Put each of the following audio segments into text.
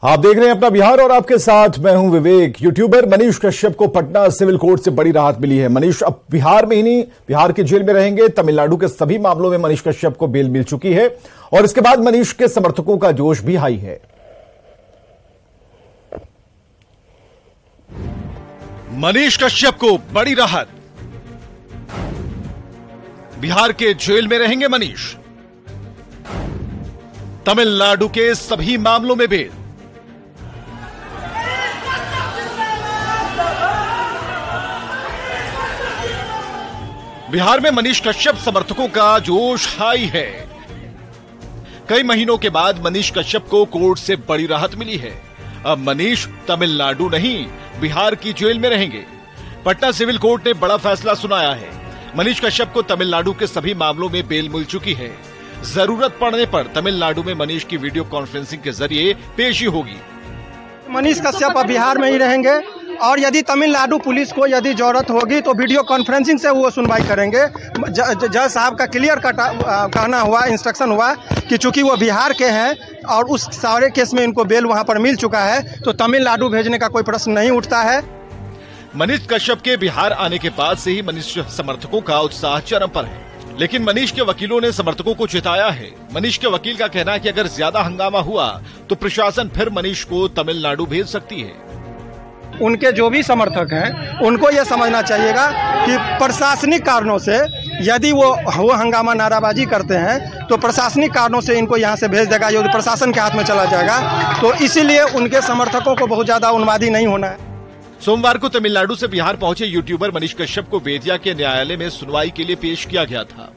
आप देख रहे हैं अपना बिहार और आपके साथ मैं हूं विवेक। यूट्यूबर मनीष कश्यप को पटना सिविल कोर्ट से बड़ी राहत मिली है। मनीष अब बिहार में ही नहीं, बिहार के जेल में रहेंगे। तमिलनाडु के सभी मामलों में मनीष कश्यप को बेल मिल चुकी है और इसके बाद मनीष के समर्थकों का जोश भी हाई है। मनीष कश्यप को बड़ी राहत, बिहार के जेल में रहेंगे मनीष। तमिलनाडु के सभी मामलों में बेल। बिहार में मनीष कश्यप समर्थकों का जोश हाई है। कई महीनों के बाद मनीष कश्यप को कोर्ट से बड़ी राहत मिली है। अब मनीष तमिलनाडु नहीं, बिहार की जेल में रहेंगे। पटना सिविल कोर्ट ने बड़ा फैसला सुनाया है। मनीष कश्यप को तमिलनाडु के सभी मामलों में बेल मिल चुकी है। जरूरत पड़ने पर तमिलनाडु में मनीष की वीडियो कॉन्फ्रेंसिंग के जरिए पेशी होगी। मनीष कश्यप अब बिहार में ही रहेंगे और यदि तमिलनाडु पुलिस को यदि जरूरत होगी तो वीडियो कॉन्फ्रेंसिंग से वो सुनवाई करेंगे। जज साहब का क्लियर कहना हुआ, इंस्ट्रक्शन हुआ कि चूंकि वो बिहार के हैं और उस सारे केस में इनको बेल वहां पर मिल चुका है तो तमिलनाडु भेजने का कोई प्रश्न नहीं उठता है। मनीष कश्यप के बिहार आने के बाद से ही मनीष समर्थकों का उत्साह चरम पर है, लेकिन मनीष के वकीलों ने समर्थकों को चेताया है। मनीष के वकील का कहना है कि अगर ज्यादा हंगामा हुआ तो प्रशासन फिर मनीष को तमिलनाडु भेज सकती है। उनके जो भी समर्थक हैं उनको ये समझना चाहिएगा कि प्रशासनिक कारणों से यदि वो हंगामा नाराबाजी करते हैं तो प्रशासनिक कारणों से इनको यहाँ से भेज देगा, यदि प्रशासन के हाथ में चला जाएगा तो इसीलिए उनके समर्थकों को बहुत ज्यादा उन्मादी नहीं होना है। सोमवार को तमिलनाडु से बिहार पहुंचे यूट्यूबर मनीष कश्यप को बेतिया के न्यायालय में सुनवाई के लिए पेश किया गया था।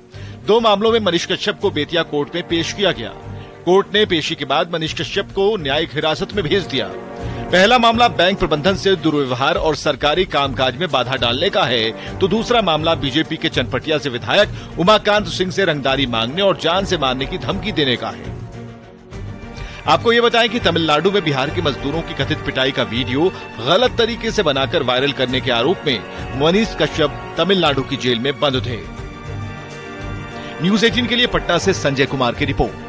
2 मामलों में मनीष कश्यप को बेतिया कोर्ट में पेश किया गया। कोर्ट ने पेशी के बाद मनीष कश्यप को न्यायिक हिरासत में भेज दिया। पहला मामला बैंक प्रबंधन से दुर्व्यवहार और सरकारी कामकाज में बाधा डालने का है, तो दूसरा मामला बीजेपी के चनपटिया से विधायक उमाकांत सिंह से रंगदारी मांगने और जान से मारने की धमकी देने का है। आपको ये बताएं कि तमिलनाडु में बिहार के मजदूरों की कथित पिटाई का वीडियो गलत तरीके से बनाकर वायरल करने के आरोप में मनीष कश्यप तमिलनाडु की जेल में बंद थे। न्यूज़ 18 के लिए पटना से संजय कुमार की रिपोर्ट।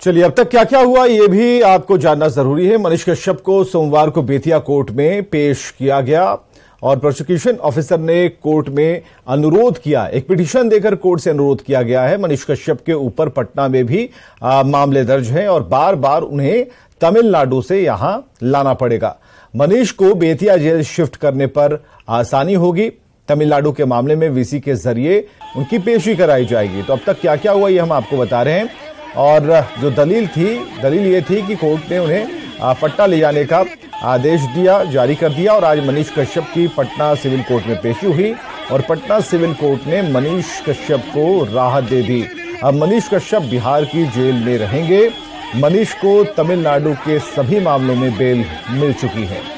चलिए, अब तक क्या क्या हुआ ये भी आपको जानना जरूरी है। मनीष कश्यप को सोमवार को बेतिया कोर्ट में पेश किया गया और प्रोसिक्यूशन ऑफिसर ने कोर्ट में अनुरोध किया, एक पिटीशन देकर कोर्ट से अनुरोध किया गया है। मनीष कश्यप के ऊपर पटना में भी मामले दर्ज हैं और बार बार उन्हें तमिलनाडु से यहां लाना पड़ेगा। मनीष को बेतिया जेल शिफ्ट करने पर आसानी होगी। तमिलनाडु के मामले में वीसी के जरिए उनकी पेशी कराई जाएगी। तो अब तक क्या क्या हुआ ये हम आपको बता रहे हैं। और जो दलील ये थी कि कोर्ट ने उन्हें पटना ले जाने का आदेश जारी कर दिया और आज मनीष कश्यप की पटना सिविल कोर्ट में पेशी हुई और पटना सिविल कोर्ट ने मनीष कश्यप को राहत दे दी। अब मनीष कश्यप बिहार की जेल में रहेंगे। मनीष को तमिलनाडु के सभी मामलों में बेल मिल चुकी है।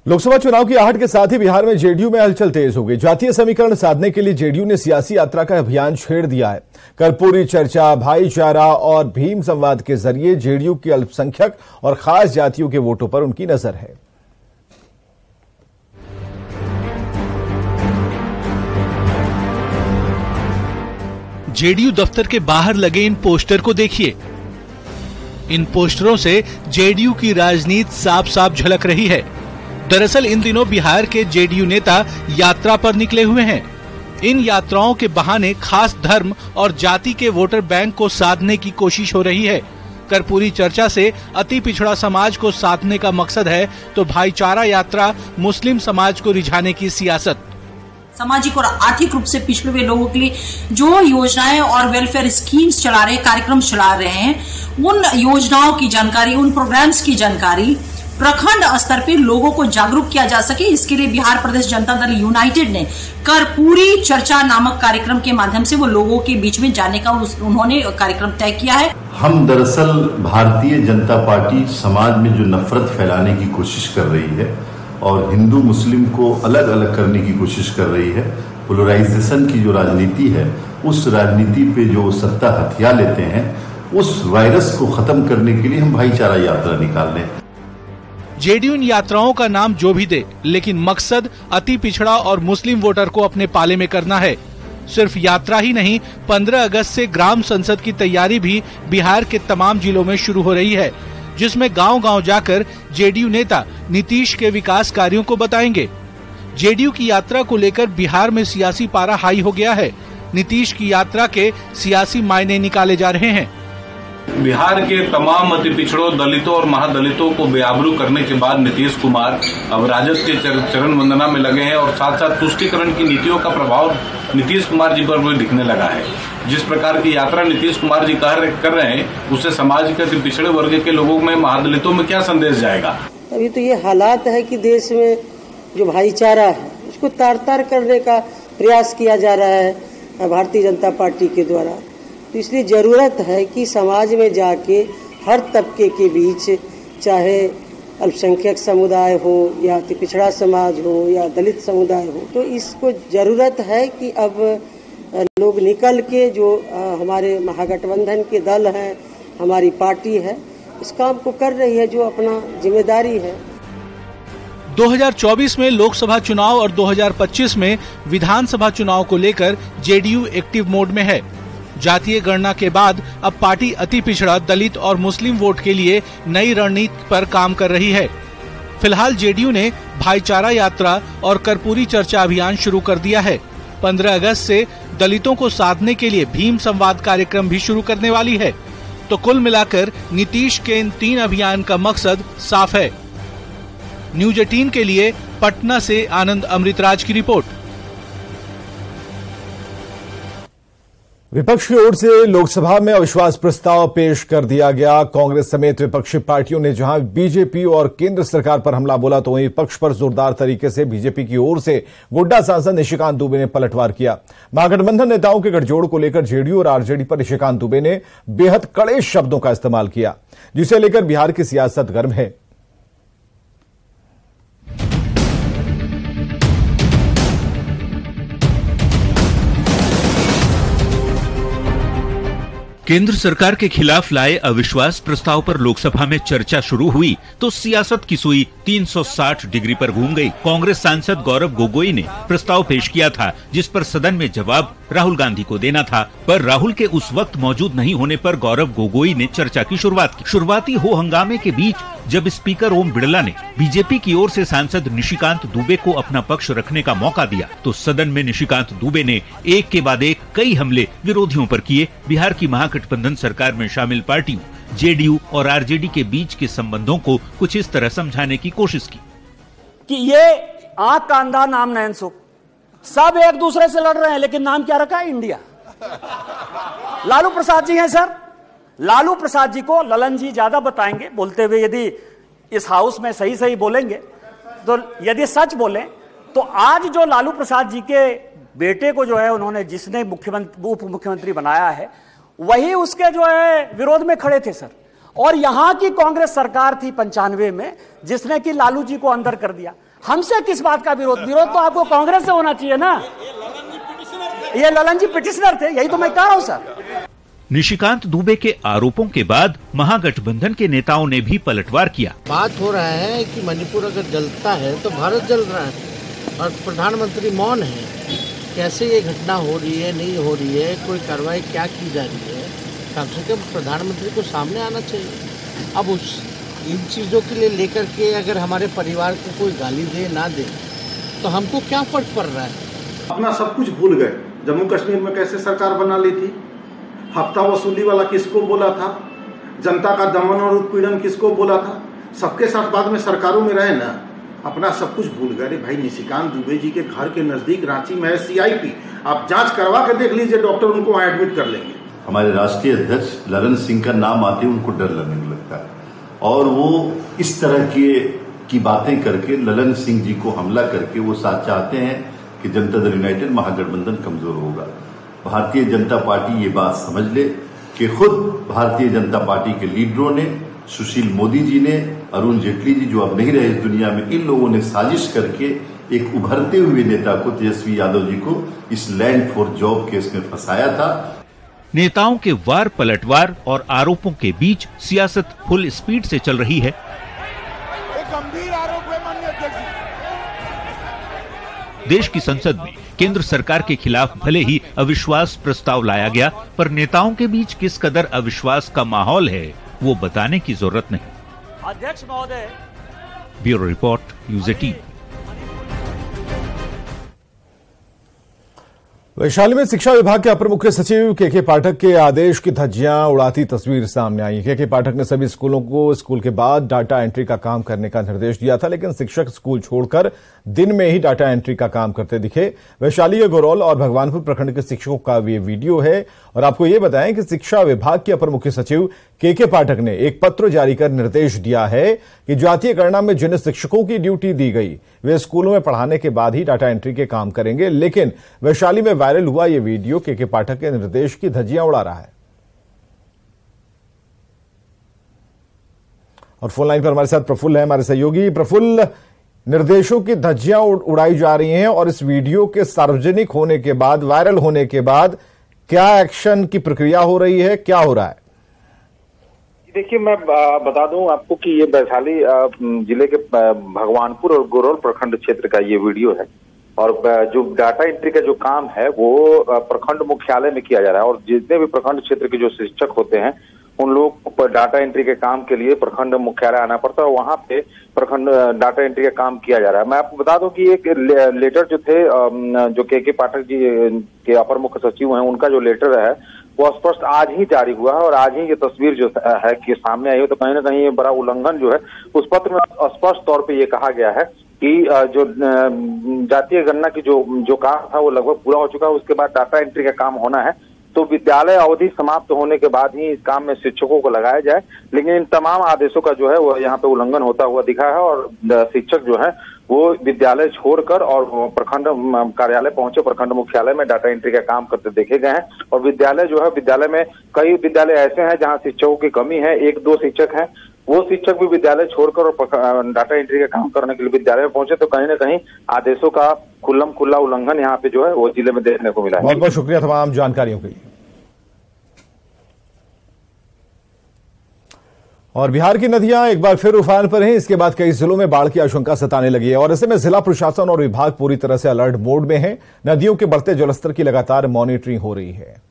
लोकसभा चुनाव की आहट के साथ ही बिहार में जेडीयू में हलचल तेज हो गई। जातीय समीकरण साधने के लिए जेडीयू ने सियासी यात्रा का अभियान छेड़ दिया है। कर्पूरी चर्चा, भाईचारा और भीम संवाद के जरिए जेडीयू की अल्पसंख्यक और खास जातियों के वोटों पर उनकी नजर है। जेडीयू दफ्तर के बाहर लगे इन पोस्टर को देखिए। इन पोस्टरों से जेडीयू की राजनीति साफ साफ झलक रही है। दरअसल इन दिनों बिहार के जेडीयू नेता यात्रा पर निकले हुए हैं। इन यात्राओं के बहाने खास धर्म और जाति के वोटर बैंक को साधने की कोशिश हो रही है। कर्पूरी चर्चा से अति पिछड़ा समाज को साधने का मकसद है, तो भाईचारा यात्रा मुस्लिम समाज को रिझाने की सियासत। सामाजिक और आर्थिक रूप से पिछड़े हुए लोगों के लिए जो योजनाएं और वेलफेयर स्कीम्स चला रहे हैं, कार्यक्रम चला रहे हैं, उन योजनाओं की जानकारी, उन प्रोग्राम्स की जानकारी प्रखंड स्तर पे लोगों को जागरूक किया जा सके, इसके लिए बिहार प्रदेश जनता दल यूनाइटेड ने कर्पूरी चर्चा नामक कार्यक्रम के माध्यम से वो लोगों के बीच में जाने का उन्होंने कार्यक्रम तय किया है। हम दरअसल भारतीय जनता पार्टी समाज में जो नफरत फैलाने की कोशिश कर रही है और हिंदू मुस्लिम को अलग अलग करने की कोशिश कर रही है, पोलराइजेशन की जो राजनीति है, उस राजनीति पे जो सत्ता हथिया लेते हैं, उस वायरस को खत्म करने के लिए हम भाईचारा यात्रा निकाल रहे हैं। जेडीयू इन यात्राओं का नाम जो भी दे, लेकिन मकसद अति पिछड़ा और मुस्लिम वोटर को अपने पाले में करना है। सिर्फ यात्रा ही नहीं, 15 अगस्त से ग्राम संसद की तैयारी भी बिहार के तमाम जिलों में शुरू हो रही है, जिसमें गांव-गांव जाकर जेडीयू नेता नीतीश के विकास कार्यों को बताएंगे। जेडीयू की यात्रा को लेकर बिहार में सियासी पारा हाई हो गया है। नीतीश की यात्रा के सियासी मायने निकाले जा रहे हैं। बिहार के तमाम अति पिछड़ों, दलितों और महादलितों को बेआबरू करने के बाद नीतीश कुमार अब राजद के चरण वंदना में लगे हैं और साथ साथ तुष्टीकरण की नीतियों का प्रभाव नीतीश कुमार जी पर भी दिखने लगा है। जिस प्रकार की यात्रा नीतीश कुमार जी कर रहे हैं, उससे समाज के अति पिछड़े वर्ग के लोगों में, महादलितों में क्या संदेश जाएगा? अभी तो ये हालात है कि देश में जो भाईचारा है उसको तार-तार करने का प्रयास किया जा रहा है भारतीय जनता पार्टी के द्वारा। तो इसलिए जरूरत है कि समाज में जाके हर तबके के बीच, चाहे अल्पसंख्यक समुदाय हो या अति पिछड़ा समाज हो या दलित समुदाय हो, तो इसको जरूरत है कि अब लोग निकल के जो हमारे महागठबंधन के दल हैं, हमारी पार्टी है, इस काम को कर रही है जो अपना जिम्मेदारी है। 2024 में लोकसभा चुनाव और 2025 में विधानसभा चुनाव को लेकर जेडीयू एक्टिव मोड में है। जातीय गणना के बाद अब पार्टी अति पिछड़ा, दलित और मुस्लिम वोट के लिए नई रणनीति पर काम कर रही है। फिलहाल जेडीयू ने भाईचारा यात्रा और कर्पूरी चर्चा अभियान शुरू कर दिया है। 15 अगस्त से दलितों को साधने के लिए भीम संवाद कार्यक्रम भी शुरू करने वाली है। तो कुल मिलाकर नीतीश के इन 3 अभियान का मकसद साफ है। न्यूज 18 के लिए पटना से आनंद अमृतराज की रिपोर्ट। विपक्ष की ओर से लोकसभा में अविश्वास प्रस्ताव पेश कर दिया गया। कांग्रेस समेत विपक्षी पार्टियों ने जहां बीजेपी और केंद्र सरकार पर हमला बोला, तो वहीं विपक्ष पर जोरदार तरीके से बीजेपी की ओर से गोड्डा सांसद निशिकांत दुबे ने पलटवार किया। महागठबंधन नेताओं के गठजोड़ को लेकर जेडीयू और आरजेडी पर निशिकांत दुबे ने बेहद कड़े शब्दों का इस्तेमाल किया, जिसे लेकर बिहार की सियासत गर्म है। केंद्र सरकार के खिलाफ लाए अविश्वास प्रस्ताव पर लोकसभा में चर्चा शुरू हुई तो सियासत की सुई 360 डिग्री पर घूम गई। कांग्रेस सांसद गौरव गोगोई ने प्रस्ताव पेश किया था, जिस पर सदन में जवाब राहुल गांधी को देना था, पर राहुल के उस वक्त मौजूद नहीं होने पर गौरव गोगोई ने चर्चा की शुरुआत की। शुरुआती हो हंगामे के बीच जब स्पीकर ओम बिड़ला ने बीजेपी की ओर से सांसद निशिकांत दुबे को अपना पक्ष रखने का मौका दिया, तो सदन में निशिकांत दुबे ने एक के बाद एक कई हमले विरोधियों पर किए। बिहार की महागठबंधन सरकार में शामिल पार्टियों जेडीयू और आरजेडी के बीच के संबंधों को कुछ इस तरह समझाने की कोशिश की कि ये आंख का अंधा नाम नयन सुख, सब एक दूसरे से लड़ रहे हैं, लेकिन नाम क्या रखा है? इंडिया। लालू प्रसाद जी हैं सर, लालू प्रसाद जी को ललन जी ज्यादा बताएंगे बोलते हुए। यदि इस हाउस में सही सही बोलेंगे तो, यदि सच बोले तो आज जो लालू प्रसाद जी के बेटे को जो है उन्होंने, जिसने उप मुख्यमंत्री बनाया है, वही उसके जो है विरोध में खड़े थे सर। और यहां की कांग्रेस सरकार थी 95 में, जिसने कि लालू जी को अंदर कर दिया। हमसे किस बात का विरोध? विरोध तो आपको कांग्रेस से होना चाहिए ना। ये ललन जी पिटिशनर थे, यही तो मैं कह रहा हूं सर। निशिकांत दुबे के आरोपों के बाद महागठबंधन के नेताओं ने भी पलटवार किया। बात हो रहा है कि मणिपुर अगर जलता है तो भारत जल रहा है और प्रधानमंत्री मौन है। कैसे ये घटना हो रही है, नहीं हो रही है, कोई कार्रवाई क्या की जा रही है? कम से कम प्रधानमंत्री को सामने आना चाहिए। अब इन चीज़ों के लिए लेकर के अगर हमारे परिवार को कोई गाली दे ना दे तो हमको क्या फर्क पड़ रहा है? अपना सब कुछ भूल गए। जम्मू कश्मीर में कैसे सरकार बना ली थी, हफ्ता वसूली वाला किसको बोला था, जनता का दमन और उत्पीड़न किसको बोला था, सबके साथ बाद में सरकारों में रहे ना, अपना सब कुछ भूल गए। भाई निशिकांत दुबे जी के घर के नजदीक रांची में है सीआईपी, आप जांच करवा के देख लीजिए, डॉक्टर उनको वहां एडमिट कर लेंगे। हमारे राष्ट्रीय अध्यक्ष ललन सिंह का नाम आते उनको डर लगने लगता है और वो इस तरह की बातें करके ललन सिंह जी को हमला करके वो साथ चाहते हैं कि जनता दल यूनाइटेड महागठबंधन कमजोर होगा। भारतीय जनता पार्टी ये बात समझ ले कि खुद भारतीय जनता पार्टी के लीडरों ने, सुशील मोदी जी ने, अरुण जेटली जी जो अब नहीं रहे इस दुनिया में, इन लोगों ने साजिश करके एक उभरते हुए नेता को, तेजस्वी यादव जी को, इस लैंड फॉर जॉब केस में फंसाया था। नेताओं के वार पलटवार और आरोपों के बीच सियासत फुल स्पीड से चल रही है। एक गंभीर आरोप है माननीय अध्यक्ष जी। देश की संसद में केंद्र सरकार के खिलाफ भले ही अविश्वास प्रस्ताव लाया गया, पर नेताओं के बीच किस कदर अविश्वास का माहौल है वो बताने की जरूरत नहीं। अध्यक्ष महोदय। Bureau report, news 18। वैशाली में शिक्षा विभाग के अपर मुख्य सचिव के पाठक के आदेश की धज्जियां उड़ाती तस्वीर सामने आई। के पाठक ने सभी स्कूलों को स्कूल के बाद डाटा एंट्री का काम करने का निर्देश दिया था, लेकिन शिक्षक स्कूल छोड़कर दिन में ही डाटा एंट्री का काम करते दिखे। वैशाली के गोरौल और भगवानपुर प्रखंड के शिक्षकों का ये वीडियो है। और आपको ये बताएं कि शिक्षा विभाग के अपर मुख्य सचिव के पाठक ने एक पत्र जारी कर निर्देश दिया है कि जातीय गणना में जिन शिक्षकों की ड्यूटी दी गई वे स्कूलों में पढ़ाने के बाद ही डाटा एंट्री के काम करेंगे। लेकिन वैशाली में वायरल हुआ ये वीडियो के पाठक के निर्देश की धज्जियां उड़ा रहा है। और फोन लाइन पर हमारे साथ प्रफुल्ल है, हमारे सहयोगी। प्रफुल्ल, निर्देशों की धज्जियां उड़ाई जा रही हैं और इस वीडियो के सार्वजनिक होने के बाद, वायरल होने के बाद क्या एक्शन की प्रक्रिया हो रही है, क्या हो रहा है? देखिए, मैं बता दूं आपको कि ये वैशाली जिले के भगवानपुर और गोरौल प्रखंड क्षेत्र का ये वीडियो है। और जो डाटा एंट्री का जो काम है वो प्रखंड मुख्यालय में किया जा रहा है। और जितने भी प्रखंड क्षेत्र के जो शिक्षक होते हैं उन लोगों को डाटा एंट्री के काम के लिए प्रखंड मुख्यालय आना पड़ता है और वहां पे प्रखंड डाटा एंट्री का काम किया जा रहा है। मैं आपको बता दूं कि एक लेटर जो थे, जो के पाठक जी के अपर मुख्य सचिव हैं, उनका जो लेटर है वो स्पष्ट आज ही जारी हुआ है। और आज ही ये तस्वीर जो है कि सामने आई है, तो कहीं ना कहीं ये बड़ा उल्लंघन जो है उस पत्र में स्पष्ट तौर पे ये कहा गया है कि जो जातीय गणना की जो काम था वो लगभग पूरा हो चुका है। उसके बाद डाटा एंट्री का काम होना है, तो विद्यालय अवधि समाप्त होने के बाद ही इस काम में शिक्षकों को लगाया जाए। लेकिन इन तमाम आदेशों का जो है वो यहाँ पे उल्लंघन होता हुआ दिखा है और शिक्षक जो है वो विद्यालय छोड़कर और प्रखंड कार्यालय पहुंचे, प्रखंड मुख्यालय में डाटा एंट्री का काम करते देखे गए हैं। और विद्यालय जो है, विद्यालय में कई विद्यालय ऐसे हैं जहां शिक्षकों की कमी है, 1-2 शिक्षक हैं, वो शिक्षक भी विद्यालय छोड़कर और डाटा एंट्री का काम करने के लिए विद्यालय में पहुंचे। तो कहीं ना कहीं आदेशों का खुल्लम खुल्ला उल्लंघन यहाँ पे जो है वो जिले में देखने को मिला है। बहुत बहुत शुक्रिया तमाम जानकारियों के लिए। और बिहार की नदियां एक बार फिर उफान पर हैं। इसके बाद कई जिलों में बाढ़ की आशंका सताने लगी है और ऐसे में जिला प्रशासन और विभाग पूरी तरह से अलर्ट मोड में है। नदियों के बढ़ते जलस्तर की लगातार मॉनिटरिंग हो रही है।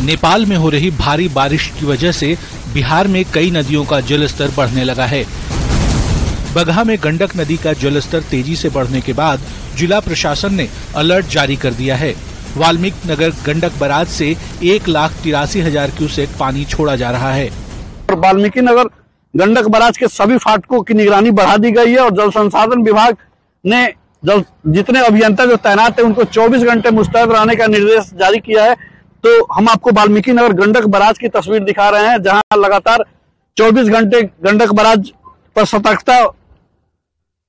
नेपाल में हो रही भारी बारिश की वजह से बिहार में कई नदियों का जलस्तर बढ़ने लगा है। बगहा में गंडक नदी का जलस्तर तेजी से बढ़ने के बाद जिला प्रशासन ने अलर्ट जारी कर दिया है। वाल्मीकि नगर गंडक बराज से 1,83,000 क्यूसेक पानी छोड़ा जा रहा है। वाल्मीकि नगर गंडक बराज के सभी फाटकों की निगरानी बढ़ा दी गई है और जल संसाधन विभाग ने जितने अभियंता जो तैनात है उनको 24 घंटे मुस्तैद रहने का निर्देश जारी किया है। तो हम आपको वाल्मीकि नगर गंडक बराज की तस्वीर दिखा रहे हैं, जहां लगातार 24 घंटे गंडक बराज पर सतर्कता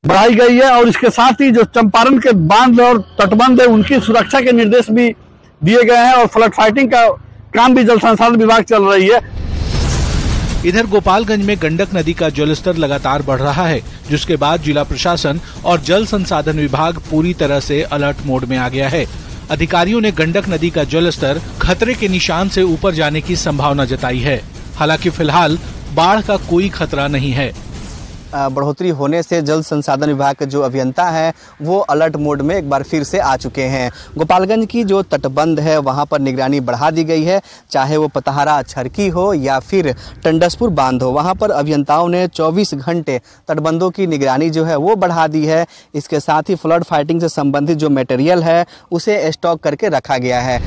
बढ़ाई गई है। और इसके साथ ही जो चंपारण के बांध और तटबंध है उनकी सुरक्षा के निर्देश भी दिए गए हैं और फ्लड फाइटिंग का काम भी जल संसाधन विभाग चल रही है। इधर गोपालगंज में गंडक नदी का जलस्तर लगातार बढ़ रहा है, जिसके बाद जिला प्रशासन और जल संसाधन विभाग पूरी तरह से अलर्ट मोड में आ गया है। अधिकारियों ने गंडक नदी का जलस्तर खतरे के निशान से ऊपर जाने की संभावना जताई है। हालांकि फिलहाल बाढ़ का कोई खतरा नहीं है। बढ़ोतरी होने से जल संसाधन विभाग के जो अभियंता हैं वो अलर्ट मोड में एक बार फिर से आ चुके हैं। गोपालगंज की जो तटबंध है वहां पर निगरानी बढ़ा दी गई है, चाहे वो पतहारा छरकी हो या फिर टंडसपुर बांध हो। वहां पर अभियंताओं ने 24 घंटे तटबंधों की निगरानी जो है वो बढ़ा दी है। इसके साथ ही फ्लड फाइटिंग से संबंधित जो मटेरियल है उसे स्टॉक करके रखा गया है।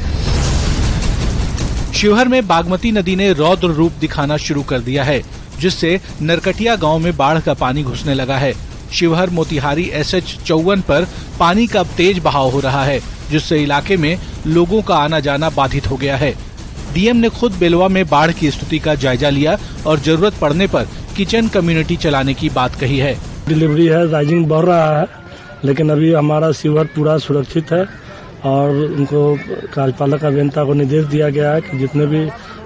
शिवहर में बागमती नदी ने रौद्र रूप दिखाना शुरू कर दिया है, जिससे नरकटिया गांव में बाढ़ का पानी घुसने लगा है। शिवहर मोतिहारी SH 54 पर पानी का तेज बहाव हो रहा है, जिससे इलाके में लोगों का आना जाना बाधित हो गया है। डीएम ने खुद बेलवा में बाढ़ की स्थिति का जायजा लिया और जरूरत पड़ने पर किचन कम्युनिटी चलाने की बात कही है। डिलीवरी है, राइजिंग बढ़ रहा है, लेकिन अभी हमारा शिवहर पूरा सुरक्षित है और उनको कार्यपालक अभियंता को निर्देश दिया गया है कि जितने भी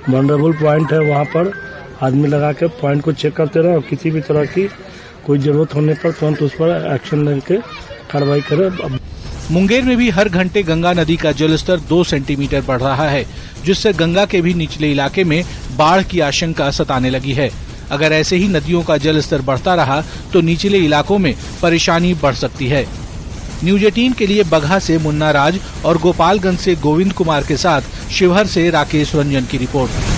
वनरेबल पॉइंट है वहाँ पर आदमी लगा के पॉइंट को चेक करते रहे और किसी भी तरह की कोई जरूरत होने पर तुरंत उस पर एक्शन लेके कार्रवाई करें। मुंगेर में भी हर घंटे गंगा नदी का जलस्तर 2 सेंटीमीटर बढ़ रहा है, जिससे गंगा के भी निचले इलाके में बाढ़ की आशंका सताने लगी है। अगर ऐसे ही नदियों का जलस्तर बढ़ता रहा तो निचले इलाकों में परेशानी बढ़ सकती है। न्यूज 18 के लिए बगहा से मुन्ना राज और गोपालगंज से गोविंद कुमार के साथ शिवहर से राकेश रंजन की रिपोर्ट।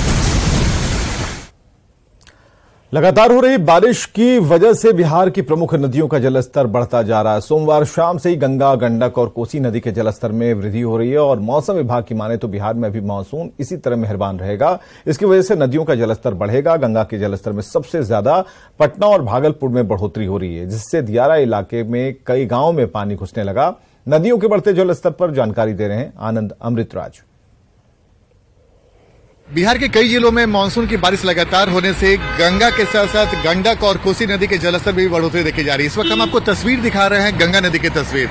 लगातार हो रही बारिश की वजह से बिहार की प्रमुख नदियों का जलस्तर बढ़ता जा रहा है। सोमवार शाम से ही गंगा, गंडक और कोसी नदी के जलस्तर में वृद्धि हो रही है और मौसम विभाग की माने तो बिहार में भी मानसून इसी तरह मेहरबान रहेगा। इसकी वजह से नदियों का जलस्तर बढ़ेगा। गंगा के जलस्तर में सबसे ज्यादा पटना और भागलपुर में बढ़ोतरी हो रही है, जिससे दियारा इलाके में कई गांवों में पानी घुसने लगा। नदियों के बढ़ते जलस्तर पर जानकारी दे रहे हैं आनंद अमृतराज। बिहार के कई जिलों में मानसून की बारिश लगातार होने से गंगा के साथ साथ गंडक और कोसी नदी के जलस्तर में भी बढ़ोतरी देखी जा रही है। इस वक्त हम आपको तस्वीर दिखा रहे हैं गंगा नदी की तस्वीर।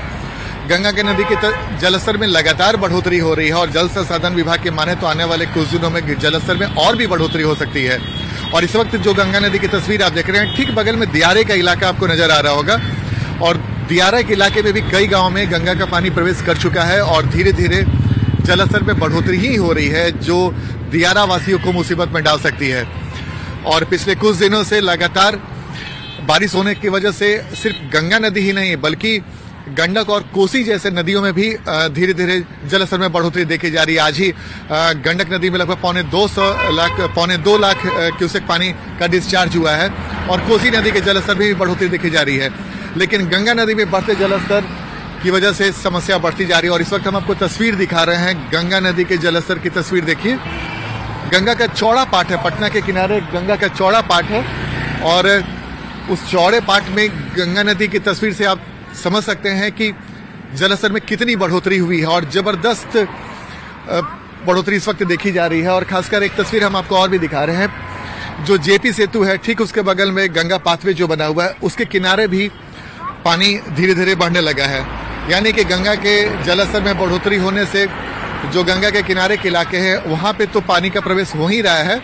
गंगा के नदी के जलस्तर में लगातार बढ़ोतरी हो रही है और जल संसाधन विभाग के माने तो आने वाले कुछ दिनों में जलस्तर में और भी बढ़ोतरी हो सकती है। और इस वक्त जो गंगा नदी की तस्वीर आप देख रहे हैं, ठीक बगल में दियारे का इलाका आपको नजर आ रहा होगा और दियारा के इलाके में भी कई गाँव में गंगा का पानी प्रवेश कर चुका है और धीरे धीरे जलस्तर में बढ़ोतरी ही हो रही है, जो दियारा वासियों को मुसीबत में डाल सकती है। और पिछले कुछ दिनों से लगातार बारिश होने की वजह से सिर्फ गंगा नदी ही नहीं बल्कि गंडक और कोसी जैसे नदियों में भी धीरे धीरे जलस्तर में बढ़ोतरी देखी जा रही है। आज ही गंडक नदी में लगभग पौने 2 लाख क्यूसेक पानी का डिस्चार्ज हुआ है और कोसी नदी के जलस्तर में भी बढ़ोतरी देखी जा रही है। लेकिन गंगा नदी में बढ़ते जलस्तर की वजह से समस्या बढ़ती जा रही है और इस वक्त हम आपको तस्वीर दिखा रहे हैं गंगा नदी के जलस्तर की तस्वीर। देखिए, गंगा का चौड़ा पाट है, पटना के किनारे गंगा का चौड़ा पाट है और उस चौड़े पाट में गंगा नदी की तस्वीर से आप समझ सकते हैं कि जलस्तर में कितनी बढ़ोतरी हुई है और जबरदस्त बढ़ोतरी इस वक्त देखी जा रही है। और खासकर एक तस्वीर हम आपको और भी दिखा रहे हैं, जो जेपी सेतु है ठीक उसके बगल में गंगा पाथवे जो बना हुआ है, उसके किनारे भी पानी धीरे धीरे बढ़ने लगा है। यानी कि गंगा के जलस्तर में बढ़ोतरी होने से जो गंगा के किनारे के इलाके हैं वहां पे तो पानी का प्रवेश हो ही रहा है,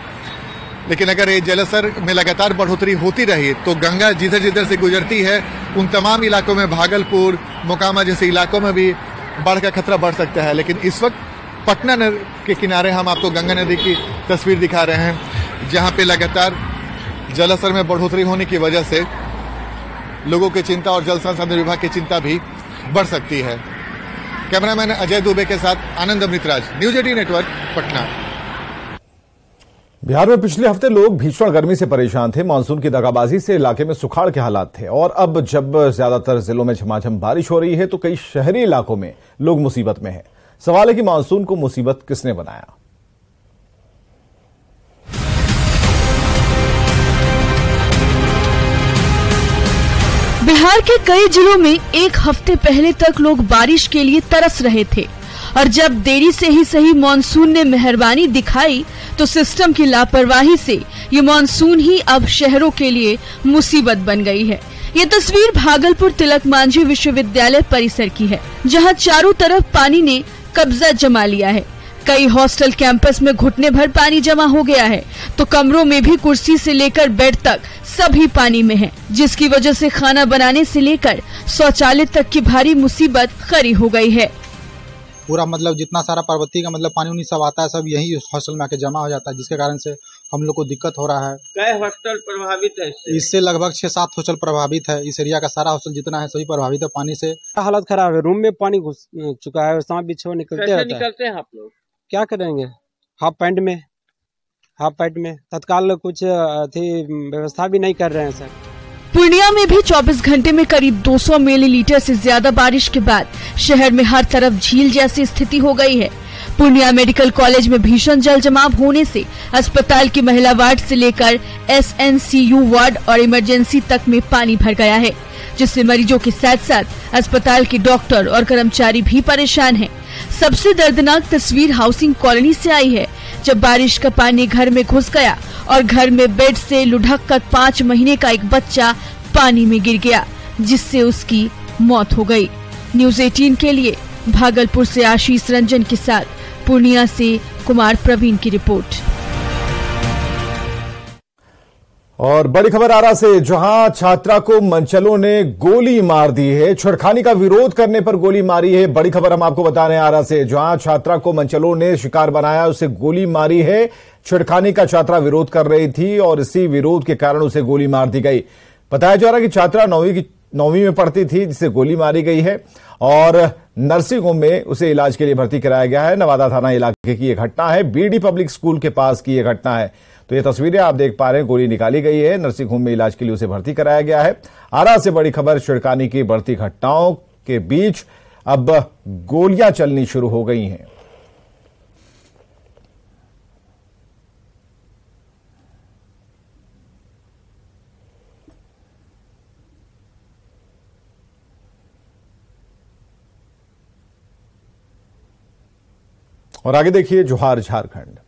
लेकिन अगर ये जलस्तर में लगातार बढ़ोतरी होती रही तो गंगा जिधर जिधर से गुजरती है उन तमाम इलाकों में, भागलपुर, मोकामा जैसे इलाकों में भी बाढ़ का खतरा बढ़ सकता है। लेकिन इस वक्त पटना के किनारे हम आपको गंगा नदी की तस्वीर दिखा रहे हैं, जहां पे लगातार जलस्तर में बढ़ोतरी होने की वजह से लोगों की चिंता और जल संसाधन विभाग की चिंता भी बढ़ सकती है। कैमरामैन अजय दुबे के साथ आनंद अमृतराज, न्यूज 18 नेटवर्क, पटना। बिहार में पिछले हफ्ते लोग भीषण गर्मी से परेशान थे। मानसून की दगाबाजी से इलाके में सुखाड़ के हालात थे और अब जब ज्यादातर जिलों में झमाझम बारिश हो रही है तो कई शहरी इलाकों में लोग मुसीबत में हैं। सवाल है कि मानसून को मुसीबत किसने बनाया। बिहार के कई जिलों में एक हफ्ते पहले तक लोग बारिश के लिए तरस रहे थे और जब देरी से ही सही मानसून ने मेहरबानी दिखाई तो सिस्टम की लापरवाही से ये मानसून ही अब शहरों के लिए मुसीबत बन गई है। ये तस्वीर भागलपुर तिलक मांझी विश्वविद्यालय परिसर की है, जहां चारों तरफ पानी ने कब्जा जमा लिया है। कई हॉस्टल कैंपस में घुटने भर पानी जमा हो गया है तो कमरों में भी कुर्सी से लेकर बेड तक सभी पानी में है, जिसकी वजह से खाना बनाने से लेकर शौचालय तक की भारी मुसीबत खड़ी हो गई है। पूरा मतलब जितना सारा पर्वतीय का मतलब पानी सब आता है, सब यही हॉस्टल में आके जमा हो जाता है, जिसके कारण से हम लोग को दिक्कत हो रहा है। कई हॉस्टल प्रभावित है इससे लगभग 6-7 हॉस्टल प्रभावित है। इस एरिया का सारा हॉस्टल जितना है सभी प्रभावित है पानी से। हालत खराब है, रूम में पानी घुस चुका है, सांप बिच्छू निकलते हैं। आप लोग क्या करेंगे? हाफ पैंट में तत्काल कुछ व्यवस्था भी नहीं कर रहे हैं सर। पूर्णिया में भी 24 घंटे में करीब 200 मिलीलीटर से ज्यादा बारिश के बाद शहर में हर तरफ झील जैसी स्थिति हो गई है। पूर्णिया मेडिकल कॉलेज में भीषण जल जमाव होने से अस्पताल की महिला वार्ड से लेकर SNCU वार्ड और इमरजेंसी तक में पानी भर गया है, जिससे मरीजों के साथ साथ अस्पताल के डॉक्टर और कर्मचारी भी परेशान हैं। सबसे दर्दनाक तस्वीर हाउसिंग कॉलोनी से आई है, जब बारिश का पानी घर में घुस गया और घर में बेड से लुढ़क कर 5 महीने का एक बच्चा पानी में गिर गया, जिससे उसकी मौत हो गई। न्यूज 18 के लिए भागलपुर से आशीष रंजन के साथ पूर्णिया से कुमार प्रवीण की रिपोर्ट। और बड़ी खबर आरा से, जहां छात्रा को मनचलों ने गोली मार दी है। छेड़खानी का विरोध करने पर गोली मारी है। बड़ी खबर हम आपको बता रहे हैं आरा से, जहां छात्रा को मनचलों ने शिकार बनाया, उसे गोली मारी है। छेड़खानी का छात्रा विरोध कर रही थी और इसी विरोध के कारण उसे गोली मार दी गई। बताया जा रहा है कि छात्रा 9वीं में पढ़ती थी, जिसे गोली मारी गई है और नर्सिंग होम में उसे इलाज के लिए भर्ती कराया गया है। नवादा थाना इलाके की यह घटना है, बीडी पब्लिक स्कूल के पास की यह घटना है। तो ये तस्वीरें आप देख पा रहे हैं, गोली निकाली गई है, नर्सिंग होम में इलाज के लिए उसे भर्ती कराया गया है। आरा से बड़ी खबर, छेड़खानी की बढ़ती घटनाओं के बीच अब गोलियां चलनी शुरू हो गई हैं। और आगे देखिए, जोहार झारखंड।